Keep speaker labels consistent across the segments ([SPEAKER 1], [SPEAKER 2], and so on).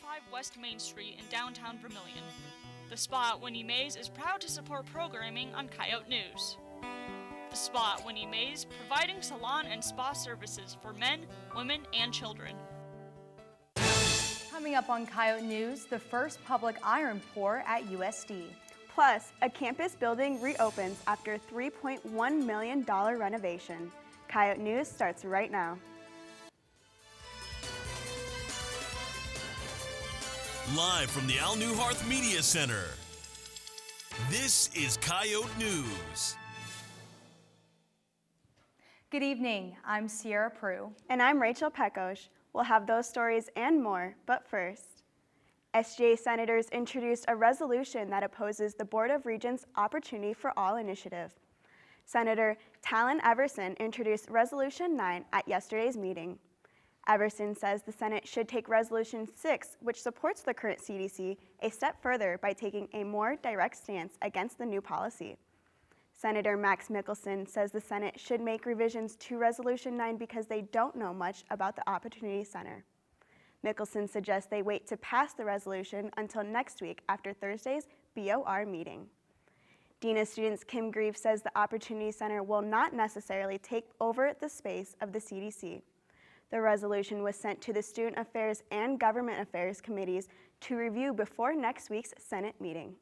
[SPEAKER 1] 105 West Main Street in downtown Vermilion. The Spa at Winnie Mae's is proud to support programming on Coyote News. The Spa at Winnie Mae's, providing salon and spa services for men, women, and children.
[SPEAKER 2] Coming up on Coyote News, the first public iron pour at USD.
[SPEAKER 3] Plus, a campus building reopens after a $3.1 million renovation. Coyote News starts right now.
[SPEAKER 4] Live from the Al Newharth Media Center, this is Coyote News.
[SPEAKER 2] Good evening, I'm Sierra Prue.
[SPEAKER 3] And I'm Rachel Pekos. We'll have those stories and more, but first, SGA senators introduced a resolution that opposes the Board of Regents' Opportunity for All initiative. Senator Talon Everson introduced Resolution 9 at yesterday's meeting. Everson says the Senate should take Resolution 6, which supports the current CDC, a step further by taking a more direct stance against the new policy. Senator Max Mickelson says the Senate should make revisions to Resolution 9 because they don't know much about the Opportunity Center. Mickelson suggests they wait to pass the resolution until next week after Thursday's BOR meeting. Dean of Students Kim Grieve says the Opportunity Center will not necessarily take over the space of the CDC. The resolution was sent to the Student Affairs and Government Affairs committees to review before next week's Senate meeting.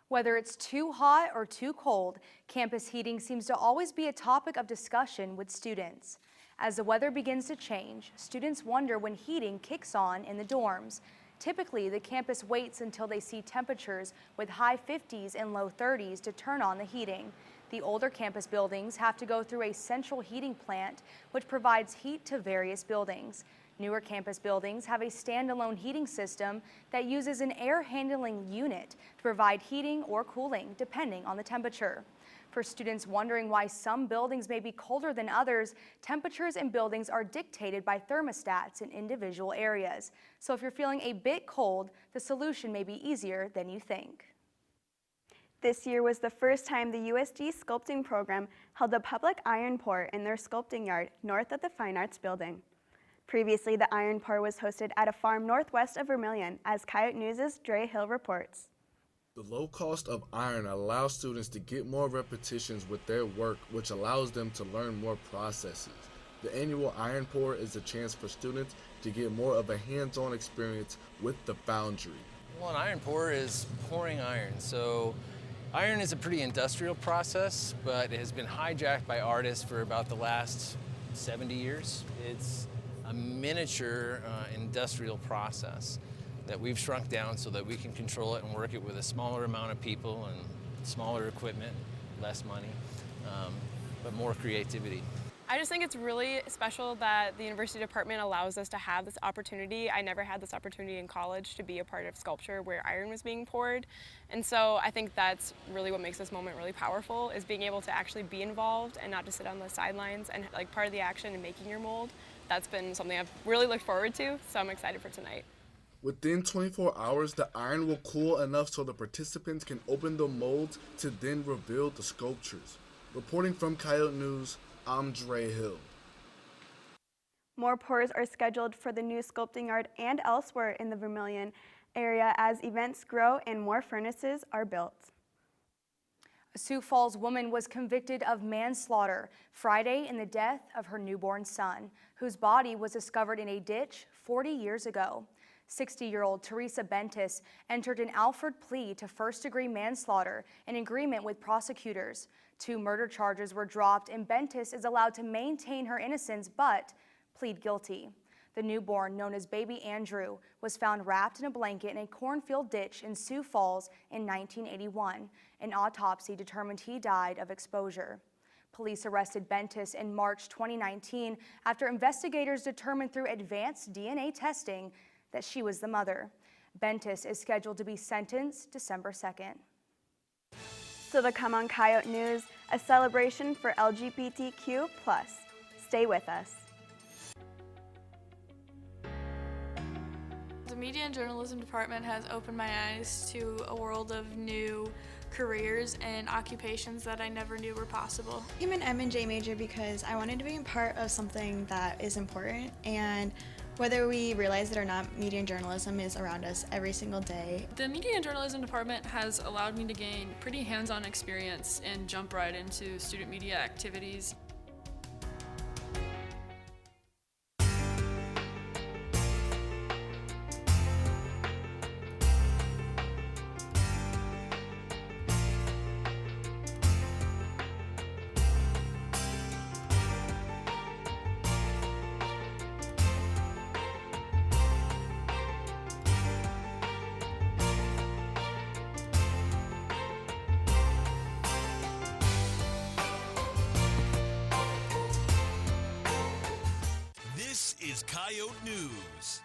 [SPEAKER 2] Whether it's too hot or too cold, campus heating seems to always be a topic of discussion with students. As the weather begins to change, students wonder when heating kicks on in the dorms. Typically, the campus waits until they see temperatures with high 50s and low 30s to turn on the heating. The older campus buildings have to go through a central heating plant, which provides heat to various buildings. Newer campus buildings have a standalone heating system that uses an air handling unit to provide heating or cooling, depending on the temperature. For students wondering why some buildings may be colder than others, temperatures in buildings are dictated by thermostats in individual areas. So if you're feeling a bit cold, the solution may be easier than you think.
[SPEAKER 3] This year was the first time the USD sculpting program held a public iron pour in their sculpting yard north of the Fine Arts Building. Previously, the iron pour was hosted at a farm northwest of Vermilion, as Coyote News' Dre Hill reports.
[SPEAKER 5] The low cost of iron allows students to get more repetitions with their work, which allows them to learn more processes. The annual iron pour is a chance for students to get more of a hands-on experience with the foundry.
[SPEAKER 6] Well, an iron pour is pouring iron. So iron is a pretty industrial process, but it has been hijacked by artists for about the last 70 years. It's a miniature industrial process that we've shrunk down so that we can control it and work it with a smaller amount of people and smaller equipment, less money, but more creativity.
[SPEAKER 7] I just think it's really special that the university department allows us to have this opportunity. I never had this opportunity in college to be a part of sculpture where iron was being poured. And so I think that's really what makes this moment really powerful, is being able to actually be involved and not just sit on the sidelines and like part of the action in making your mold. That's been something I've really looked forward to, so I'm excited for tonight.
[SPEAKER 5] Within 24 hours, the iron will cool enough so the participants can open the molds to then reveal the sculptures. Reporting from Coyote News, I'm Dre Hill.
[SPEAKER 3] More pours are scheduled for the new sculpting yard and elsewhere in the Vermilion area as events grow and more furnaces are built.
[SPEAKER 2] A Sioux Falls woman was convicted of manslaughter Friday in the death of her newborn son, whose body was discovered in a ditch 40 years ago. 60-year-old Teresa Bentis entered an Alford plea to first-degree manslaughter in agreement with prosecutors. 2 murder charges were dropped, and Bentis is allowed to maintain her innocence but plead guilty. The newborn, known as baby Andrew, was found wrapped in a blanket in a cornfield ditch in Sioux Falls in 1981. An autopsy determined he died of exposure. Police arrested Bentis in March 2019 after investigators determined through advanced DNA testing that she was the mother. Bentis is scheduled to be sentenced December 2nd.
[SPEAKER 3] So to come on Coyote News, a celebration for LGBTQ+. Stay with us.
[SPEAKER 8] The Media and Journalism Department has opened my eyes to a world of new careers and occupations that I never knew were possible.
[SPEAKER 9] I'm an M&J major because I wanted to be a part of something that is important, and Whether we realize it or not, media and journalism is around us every single day.
[SPEAKER 10] The media and journalism department has allowed me to gain pretty hands-on experience and jump right into student media activities.
[SPEAKER 4] This is Coyote News.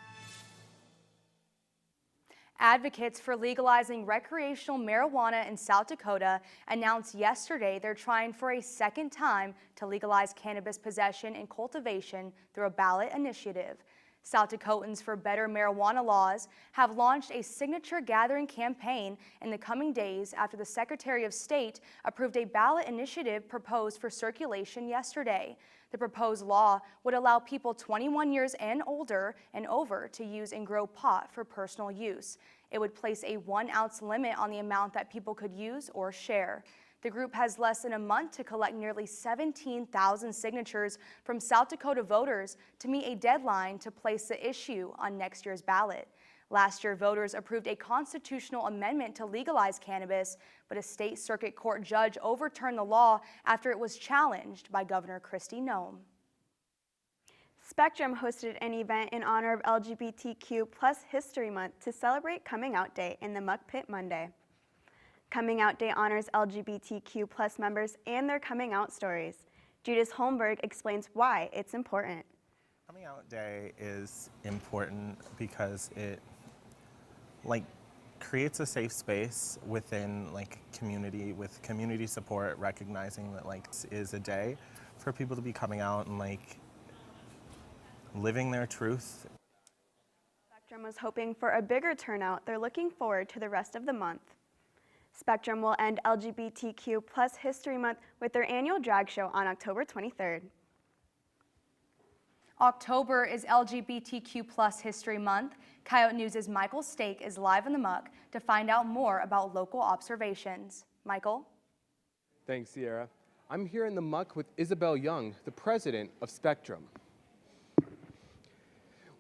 [SPEAKER 2] Advocates for legalizing recreational marijuana in South Dakota announced yesterday they're trying for a second time to legalize cannabis possession and cultivation through a ballot initiative. South Dakotans for Better Marijuana Laws have launched a signature gathering campaign in the coming days after the Secretary of State approved a ballot initiative proposed for circulation yesterday. The proposed law would allow people 21 years and older and over to use and grow pot for personal use. It would place a 1 ounce limit on the amount that people could use or share. The group has less than a month to collect nearly 17,000 signatures from South Dakota voters to meet a deadline to place the issue on next year's ballot. Last year, voters approved a constitutional amendment to legalize cannabis, but a state circuit court judge overturned the law after it was challenged by Governor Kristi Noem.
[SPEAKER 3] Spectrum hosted an event in honor of LGBTQ+ History Month to celebrate Coming Out Day in the Muck Pit Monday. Coming Out Day honors LGBTQ+ members and their coming out stories. Judith Holmberg explains why it's important.
[SPEAKER 11] Coming Out Day is important because it creates a safe space within community, with community support, recognizing that this is a day for people to be coming out and living their truth.
[SPEAKER 3] Spectrum was hoping for a bigger turnout. They're looking forward to the rest of the month. Spectrum will end LGBTQ+ History Month with their annual drag show on October 23rd.
[SPEAKER 2] October is LGBTQ+ History Month. Coyote News' Michael Stake is live in the muck to find out more about local observations. Michael?
[SPEAKER 12] Thanks, Sierra. I'm here in the muck with Isabel Young, the president of Spectrum.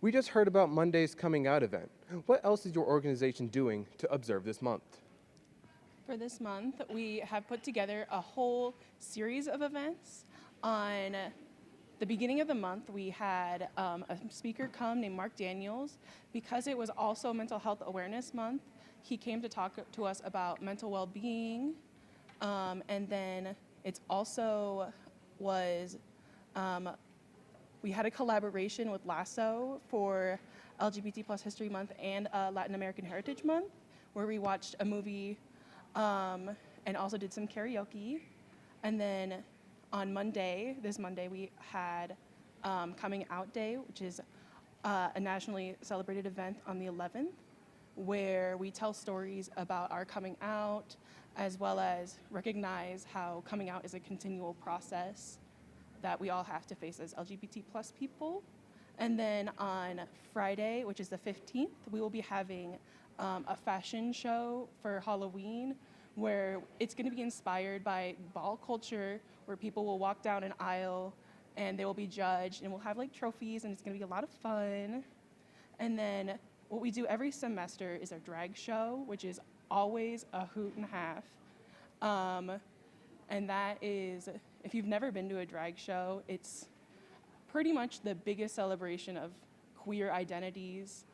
[SPEAKER 12] We just heard about Monday's Coming Out event. What else is your organization doing to observe this month?
[SPEAKER 13] For this month, we have put together a whole series of events. On the beginning of the month, we had a speaker come named Mark Daniels. Because it was also Mental Health Awareness Month, he came to talk to us about mental well-being. And then it's also was, we had a collaboration with Lasso for LGBT+ History Month and Latin American Heritage Month, where we watched a movie and also did some karaoke. And then on Monday, this Monday, we had Coming Out Day, which is a nationally celebrated event on the 11th, where we tell stories about our coming out, as well as recognize how coming out is a continual process that we all have to face as LGBT+ people. And then on Friday, which is the 15th, we will be having a fashion show for Halloween, where it's going to be inspired by ball culture, where people will walk down an aisle and they will be judged, and we'll have trophies, and it's going to be a lot of fun. And then what we do every semester is our drag show, which is always a hoot and a half. And that is, if you've never been to a drag show, it's pretty much the biggest celebration of queer identities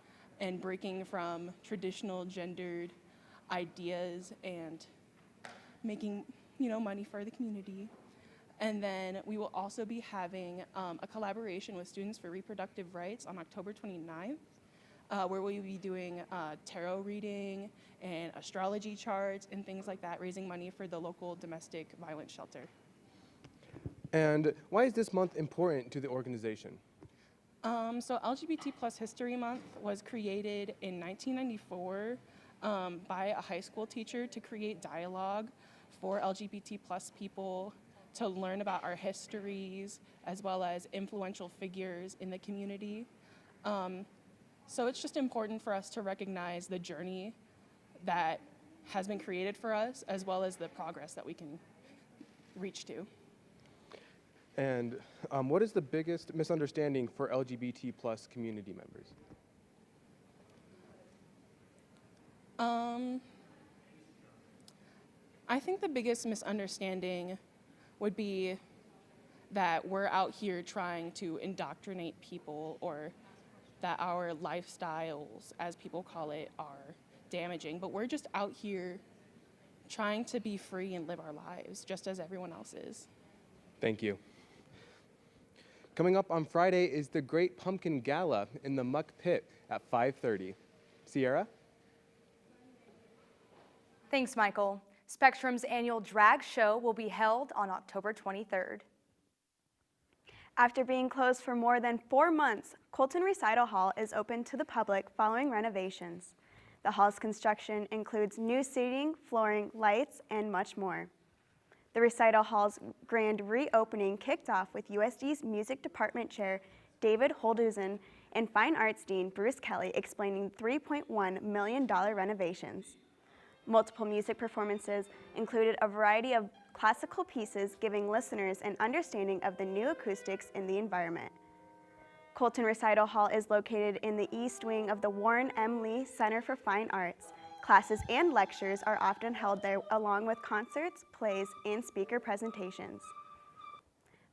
[SPEAKER 13] and breaking from traditional gendered ideas and making, money for the community. And then we will also be having a collaboration with Students for Reproductive Rights on October 29th, where we'll be doing tarot reading and astrology charts and things like that, raising money for the local domestic violence shelter.
[SPEAKER 12] And why is this month important to the organization?
[SPEAKER 13] So LGBT+ History Month was created in 1994 by a high school teacher to create dialogue for LGBT+ people to learn about our histories, as well as influential figures in the community. So it's just important for us to recognize the journey that has been created for us, as well as the progress that we can reach to.
[SPEAKER 12] And what is the biggest misunderstanding for LGBT plus community members?
[SPEAKER 13] I think the biggest misunderstanding would be that we're out here trying to indoctrinate people, or that our lifestyles, as people call it, are damaging. But we're just out here trying to be free and live our lives just as everyone else is.
[SPEAKER 12] Thank you. Coming up on Friday is the Great Pumpkin Gala in the Muck Pit at 5:30. Sierra?
[SPEAKER 2] Thanks, Michael. Spectrum's annual drag show will be held on October 23rd.
[SPEAKER 3] After being closed for more than 4 months, Colton Recital Hall is open to the public following renovations. The hall's construction includes new seating, flooring, lights, and much more. The Recital Hall's grand reopening kicked off with USD's Music Department Chair David Holdusen and Fine Arts Dean Bruce Kelly explaining $3.1 million renovations. Multiple music performances included a variety of classical pieces, giving listeners an understanding of the new acoustics in the environment. Colton Recital Hall is located in the east wing of the Warren M. Lee Center for Fine Arts. Classes and lectures are often held there, along with concerts, plays, and speaker presentations.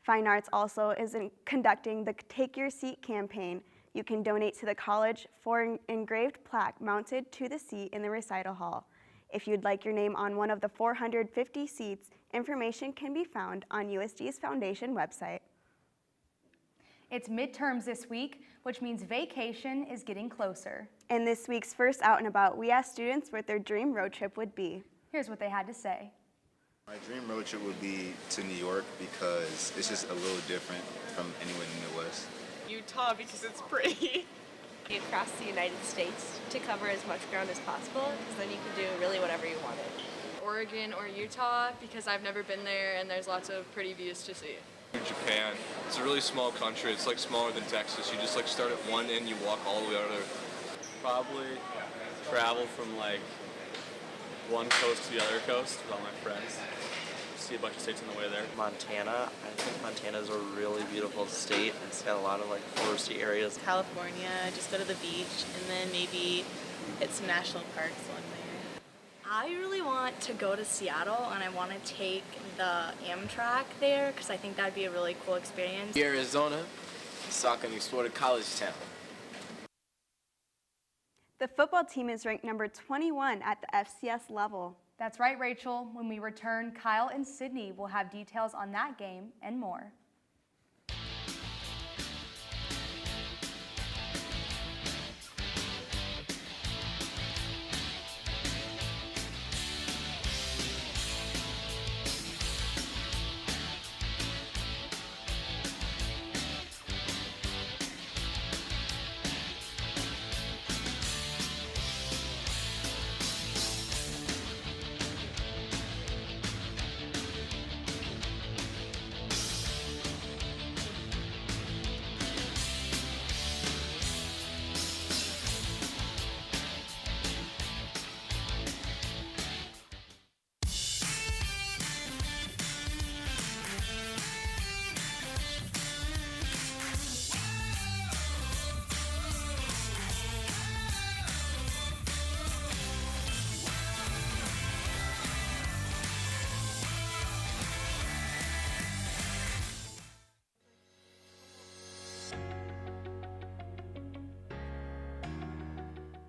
[SPEAKER 3] Fine Arts also is conducting the Take Your Seat campaign. You can donate to the college for an engraved plaque mounted to the seat in the recital hall. If you'd like your name on one of the 450 seats, information can be found on USD's Foundation website.
[SPEAKER 2] It's midterms this week, which means vacation is getting closer.
[SPEAKER 3] In this week's First Out and About, we asked students what their dream road trip would be.
[SPEAKER 2] Here's what they had to say.
[SPEAKER 14] My dream road trip would be to New York because it's just a little different from anywhere in the Midwest.
[SPEAKER 15] Utah because it's pretty.
[SPEAKER 16] Across the United States to cover as much ground as possible, because then you can do really whatever you wanted.
[SPEAKER 10] Oregon or Utah, because I've never been there and there's lots of pretty views to see.
[SPEAKER 17] Japan. It's a really small country. It's like smaller than Texas. You just like start at one end, you walk all the way out there.
[SPEAKER 18] Probably travel from like one coast to the other coast with all my friends. See a bunch of states on the way there.
[SPEAKER 19] Montana. I think Montana is a really beautiful state. It's got a lot of like foresty areas.
[SPEAKER 16] California, just go to the beach, and then maybe hit some national parks one there. I really want to go to Seattle, and I want to take the Amtrak there, because I think that'd be a really cool experience.
[SPEAKER 20] Arizona, Saucony Florida College Town.
[SPEAKER 3] The football team is ranked number 21 at the FCS level.
[SPEAKER 2] That's right, Rachel. When we return, Kyle and Sydney will have details on that game and more.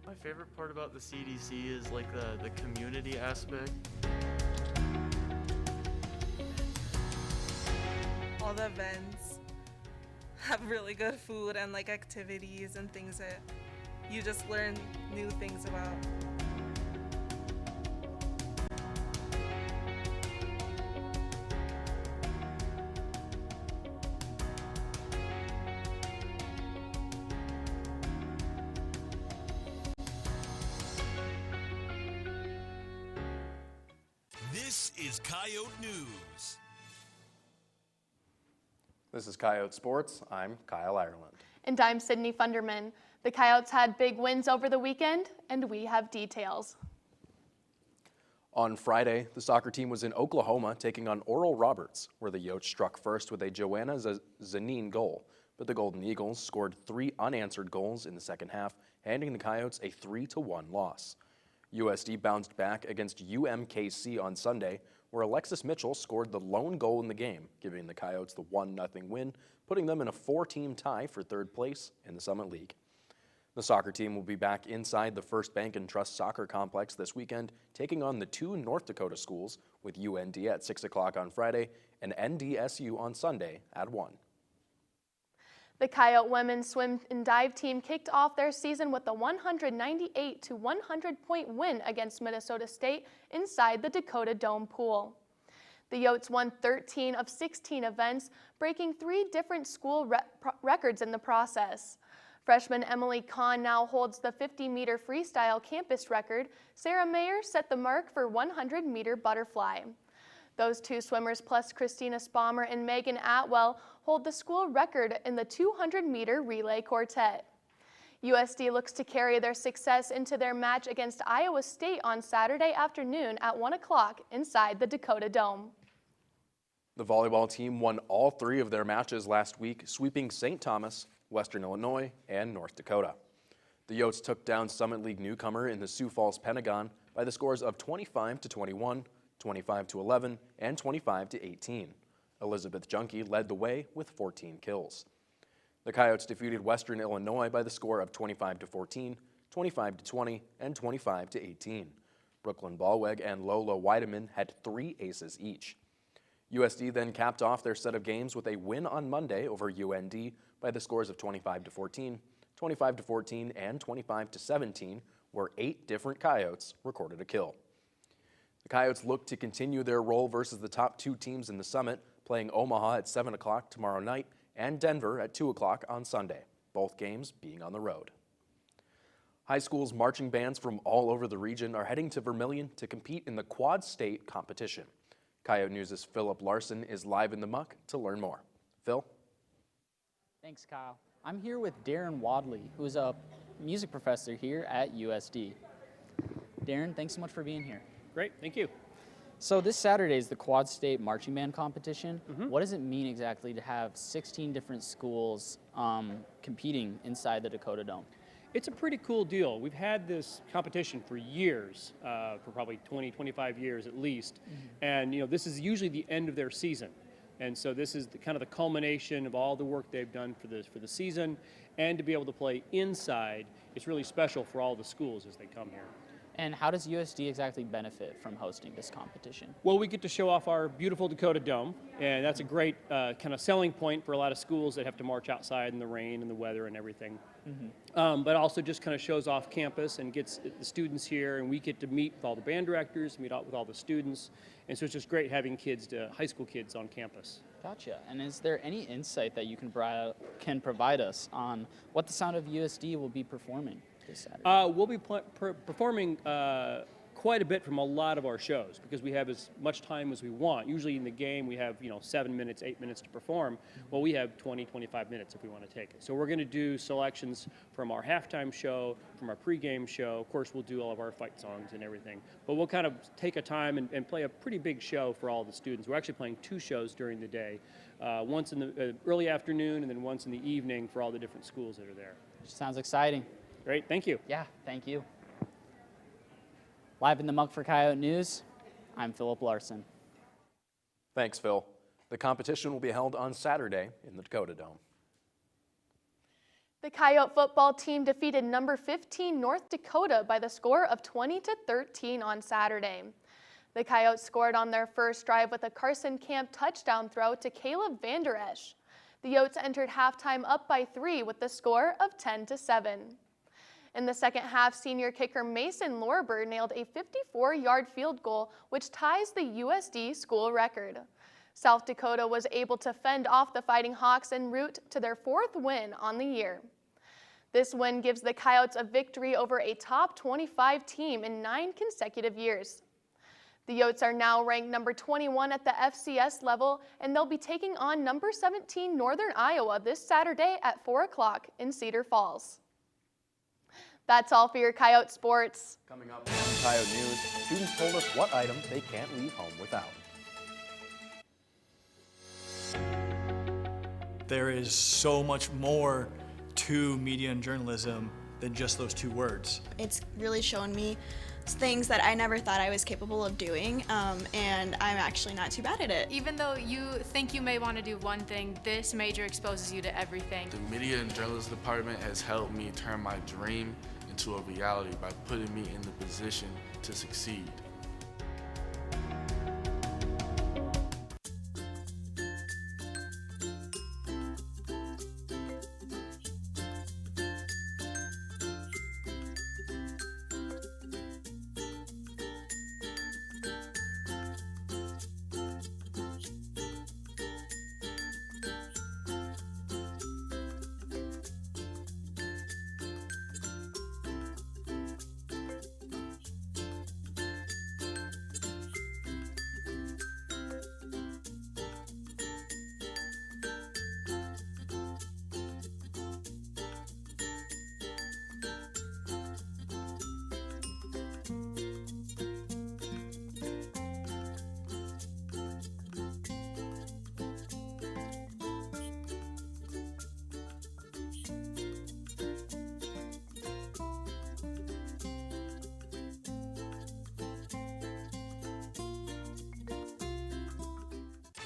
[SPEAKER 21] My favorite part about the CDC is like the community aspect.
[SPEAKER 22] All the events have really good food and like activities and things that you just learn new things about.
[SPEAKER 4] This is Coyote News.
[SPEAKER 23] This is Coyote Sports. I'm Kyle Ireland.
[SPEAKER 1] And I'm Sydney Funderman. The Coyotes had big wins over the weekend, and we have details.
[SPEAKER 6] On Friday, the soccer team was in Oklahoma taking on Oral Roberts, where the Yotes struck first with a Joanna Zanin goal, but the Golden Eagles scored 3 unanswered goals in the second half, handing the Coyotes a 3-1 loss. USD bounced back against UMKC on Sunday, where Alexis Mitchell scored the lone goal in the game, giving the Coyotes the 1-0 win, putting them in a 4-team tie for third place in the Summit League. The soccer team will be back inside the First Bank and Trust Soccer Complex this weekend, taking on the 2 North Dakota schools, with UND at 6 o'clock on Friday and NDSU on Sunday at 1.
[SPEAKER 1] The Coyote women's swim and dive team kicked off their season with a 198-100-point win against Minnesota State inside the Dakota Dome pool. The Yotes won 13 of 16 events, breaking 3 different school records in the process. Freshman Emily Kahn now holds the 50-meter freestyle campus record. Sarah Mayer set the mark for 100-meter butterfly. Those 2 swimmers plus Christina Spalmer and Megan Atwell hold the school record in the 200-meter relay quartet. USD looks to carry their success into their match against Iowa State on Saturday afternoon at 1 o'clock inside the Dakota Dome.
[SPEAKER 6] The volleyball team won all 3 of their matches last week, sweeping St. Thomas, Western Illinois, and North Dakota. The Yotes took down Summit League newcomer in the Sioux Falls Pentagon by the scores of 25-21, 25-11, and 25-18. Elizabeth Junkie led the way with 14 kills. The Coyotes defeated Western Illinois by the score of 25-14, 25-20, and 25-18. Brooklyn Ballweg and Lola Weideman had 3 aces each. USD then capped off their set of games with a win on Monday over UND by the scores of 25-14, 25-14, and 25-17, where 8 different Coyotes recorded a kill. The Coyotes look to continue their role versus the top 2 teams in the Summit, playing Omaha at 7 o'clock tomorrow night and Denver at 2 o'clock on Sunday, both games being on the road. High schools marching bands from all over the region are heading to Vermillion to compete in the Quad State competition. Coyote News' Philip Larson is live in the muck to learn more. Phil?
[SPEAKER 23] Thanks, Kyle. I'm here with Darren Wadley, who's a music professor here at USD. Darren, thanks so much for being here.
[SPEAKER 24] Great, thank you.
[SPEAKER 23] So this Saturday is the Quad State Marching Band Competition. What does it mean exactly to have 16 different schools competing inside the Dakota Dome?
[SPEAKER 24] It's a pretty cool deal. We've had this competition for years, for probably 20, 25 years at least. And this is usually the end of their season. And so this is kind of the culmination of all the work they've done for the season. And to be able to play inside, it's really special for all the schools as they come here.
[SPEAKER 23] And how does USD exactly benefit from hosting this competition?
[SPEAKER 24] Well, we get to show off our beautiful Dakota Dome, and that's a great kind of selling point for a lot of schools that have to march outside in the rain and the weather and everything. But also just kind of shows off campus and gets the students here, and we get to meet with all the band directors, meet with all the students, and so it's just great having high school kids on campus.
[SPEAKER 23] Gotcha. And is there any insight that you can provide us on what the Sound of USD will be performing this Saturday?
[SPEAKER 24] We'll be performing quite a bit from a lot of our shows because we have as much time as we want. Usually in the game we have 7 minutes, 8 minutes to perform. Well, we have 20, 25 minutes if we want to take it. So we're going to do selections from our halftime show, from our pregame show. Of course, we'll do all of our fight songs and everything. But we'll kind of take a time and play a pretty big show for all the students. We're actually playing 2 shows during the day, once in the early afternoon and then once in the evening for all the different schools that are there.
[SPEAKER 23] Sounds exciting.
[SPEAKER 24] Great, thank you.
[SPEAKER 23] Yeah, thank you. Live in the muck for Coyote News, I'm Philip Larson.
[SPEAKER 6] Thanks, Phil. The competition will be held on Saturday in the Dakota Dome.
[SPEAKER 1] The Coyote football team defeated number 15 North Dakota by the score of 20-13 on Saturday. The Coyotes scored on their first drive with a Carson Camp touchdown throw to Caleb Vander Esch. The Yotes entered halftime up by 3 with the score of 10-7. In the second half, senior kicker Mason Lorber nailed a 54-yard field goal, which ties the USD school record. South Dakota was able to fend off the Fighting Hawks en route to their 4th win on the year. This win gives the Coyotes a victory over a top 25 team in 9 consecutive years. The Yotes are now ranked number 21 at the FCS level, and they'll be taking on number 17 Northern Iowa this Saturday at 4 o'clock in Cedar Falls. That's all for your Coyote Sports.
[SPEAKER 6] Coming up on Coyote News, students told us what item they can't leave home without.
[SPEAKER 5] There is so much more to media and journalism than just those two words.
[SPEAKER 7] It's really shown me things that I never thought I was capable of doing, and I'm actually not too bad at it.
[SPEAKER 8] Even though you think you may want to do one thing, this major exposes you to everything.
[SPEAKER 9] The Media and Journalism Department has helped me turn my dream into a reality by putting me in the position to succeed.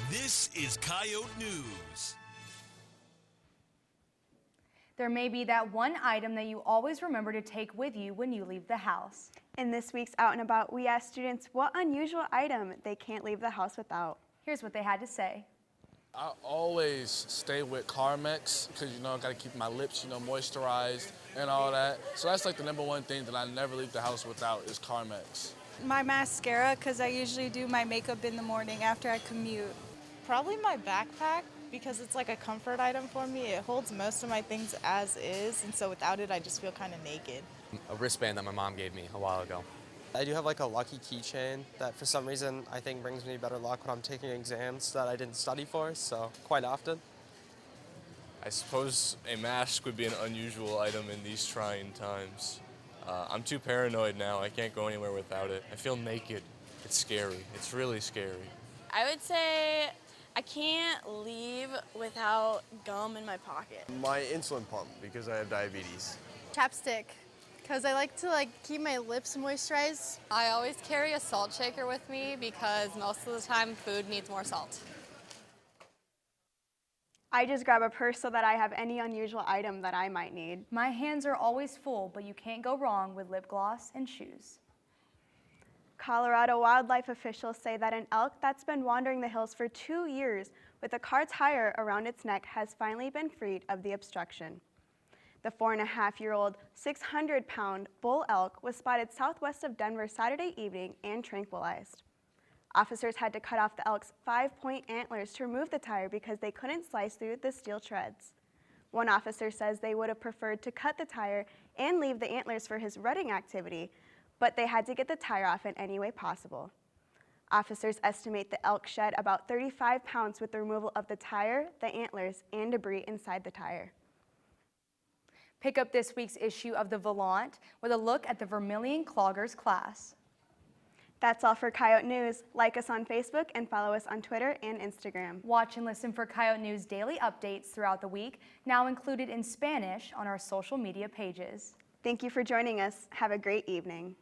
[SPEAKER 4] This is Coyote News.
[SPEAKER 2] There may be that one item that you always remember to take with you when you leave the house.
[SPEAKER 3] In this week's Out and About, we asked students what unusual item they can't leave the house without.
[SPEAKER 2] Here's what they had to say.
[SPEAKER 9] I always stay with Carmex because, I got to keep my lips, moisturized and all that. So that's like the #1 thing that I never leave the house without is Carmex.
[SPEAKER 25] My mascara, because I usually do my makeup in the morning after I commute.
[SPEAKER 15] Probably my backpack, because it's like a comfort item for me. It holds most of my things as is, and so without it, I just feel kind of naked.
[SPEAKER 26] A wristband that my mom gave me a while ago.
[SPEAKER 27] I do have like a lucky keychain that for some reason I think brings me better luck when I'm taking exams that I didn't study for, so quite often.
[SPEAKER 17] I suppose a mask would be an unusual item in these trying times. I'm too paranoid now. I can't go anywhere without it. I feel naked. It's scary. It's really scary.
[SPEAKER 16] I would say I can't leave without gum in my pocket.
[SPEAKER 28] My insulin pump, because I have diabetes.
[SPEAKER 29] Chapstick, because I like to keep my lips moisturized.
[SPEAKER 30] I always carry a salt shaker with me because most of the time food needs more salt.
[SPEAKER 3] I just grab a purse so that I have any unusual item that I might need.
[SPEAKER 2] My hands are always full, but you can't go wrong with lip gloss and shoes.
[SPEAKER 3] Colorado wildlife officials say that an elk that's been wandering the hills for 2 years with a car tire around its neck has finally been freed of the obstruction. The 4.5-year-old, 600-pound bull elk was spotted southwest of Denver Saturday evening and tranquilized. Officers had to cut off the elk's 5-point antlers to remove the tire because they couldn't slice through the steel treads. One officer says they would have preferred to cut the tire and leave the antlers for his rutting activity, but they had to get the tire off in any way possible. Officers estimate the elk shed about 35 pounds with the removal of the tire, the antlers, and debris inside the tire.
[SPEAKER 2] Pick up this week's issue of the Volant with a look at the Vermilion Cloggers class.
[SPEAKER 3] That's all for Coyote News. Like us on Facebook and follow us on Twitter and Instagram.
[SPEAKER 2] Watch and listen for Coyote News daily updates throughout the week, now included in Spanish on our social media pages.
[SPEAKER 3] Thank you for joining us. Have a great evening.